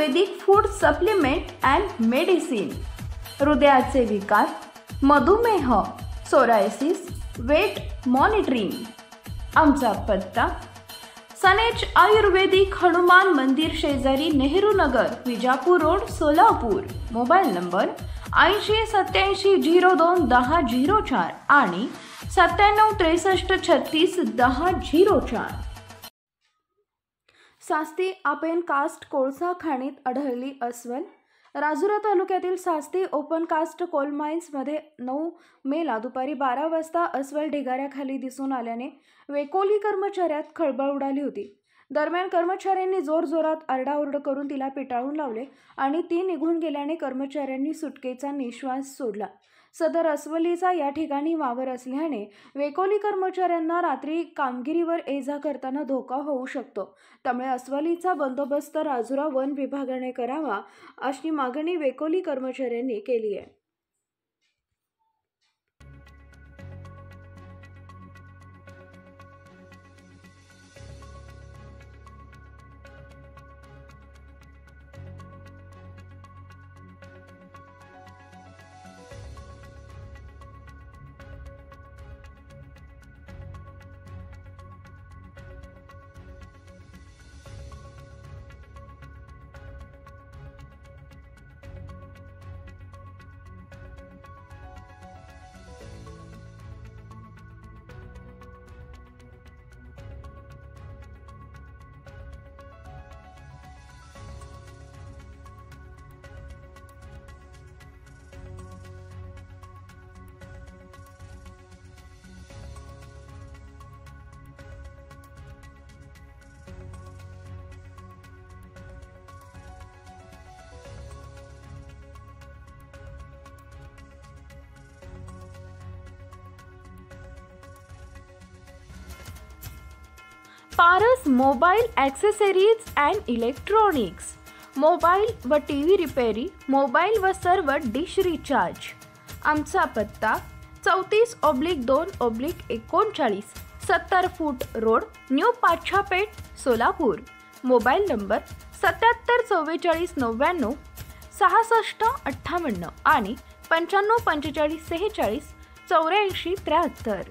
Ayurvedic food supplement and medicine, हृदयाचे विकार, मधुमेह, सोरायसिस, वेट मॉनिटरिंग। आमचा पत्ता सनेज आयुर्वेदिक हनुमान मंदिर शेजारी Nehru Nagar, Vijapur road, Solapur. Mobile number 8087021004 आणि 9763361004। सास्ती आपेन कास्ट कोळसा खाणीत आढळली अस्वल। राजुरा तालुक्यातील सास्ती ओपन कास्ट कोल माइन्समध्ये 9 मेला दुपारी 12 वाजता अस्वल ढिगाऱ्याखाली दिसून आल्याने वेकोली कर्मचाऱ्यात खळबळ उडाली होती। दरम्यान कर्मचाऱ्यांनी जोरजोरात आरडाओरड करून तिला पिटाळून लावले आणि ती निघून गेल्याने कर्मचाऱ्यांनी सुटकेचा निश्वास सोडला। सदर अस्वलीचा या ठिकाणी वावर असल्याने वेकोली कर्मचाऱ्यांना रात्री कामगिरीवर ये-जा करताना धोका होऊ शकतो। त्यामुळे अस्वलीचा बंदोबस्त राजुरा वन विभागाने करावा अशी मागणी वेकोली कर्मचाऱ्यांनी केली आहे। Paras mobile accessories and electronics, mobile व टीव्ही रिपेरी, मोबाईल व सर्व डिश रिचार्ज। आमचा पत्ता 34/2/39, 70 फूट road, new Pachhapeth, Solapur. Mobile number 774499 6658 आणि 954546 8473।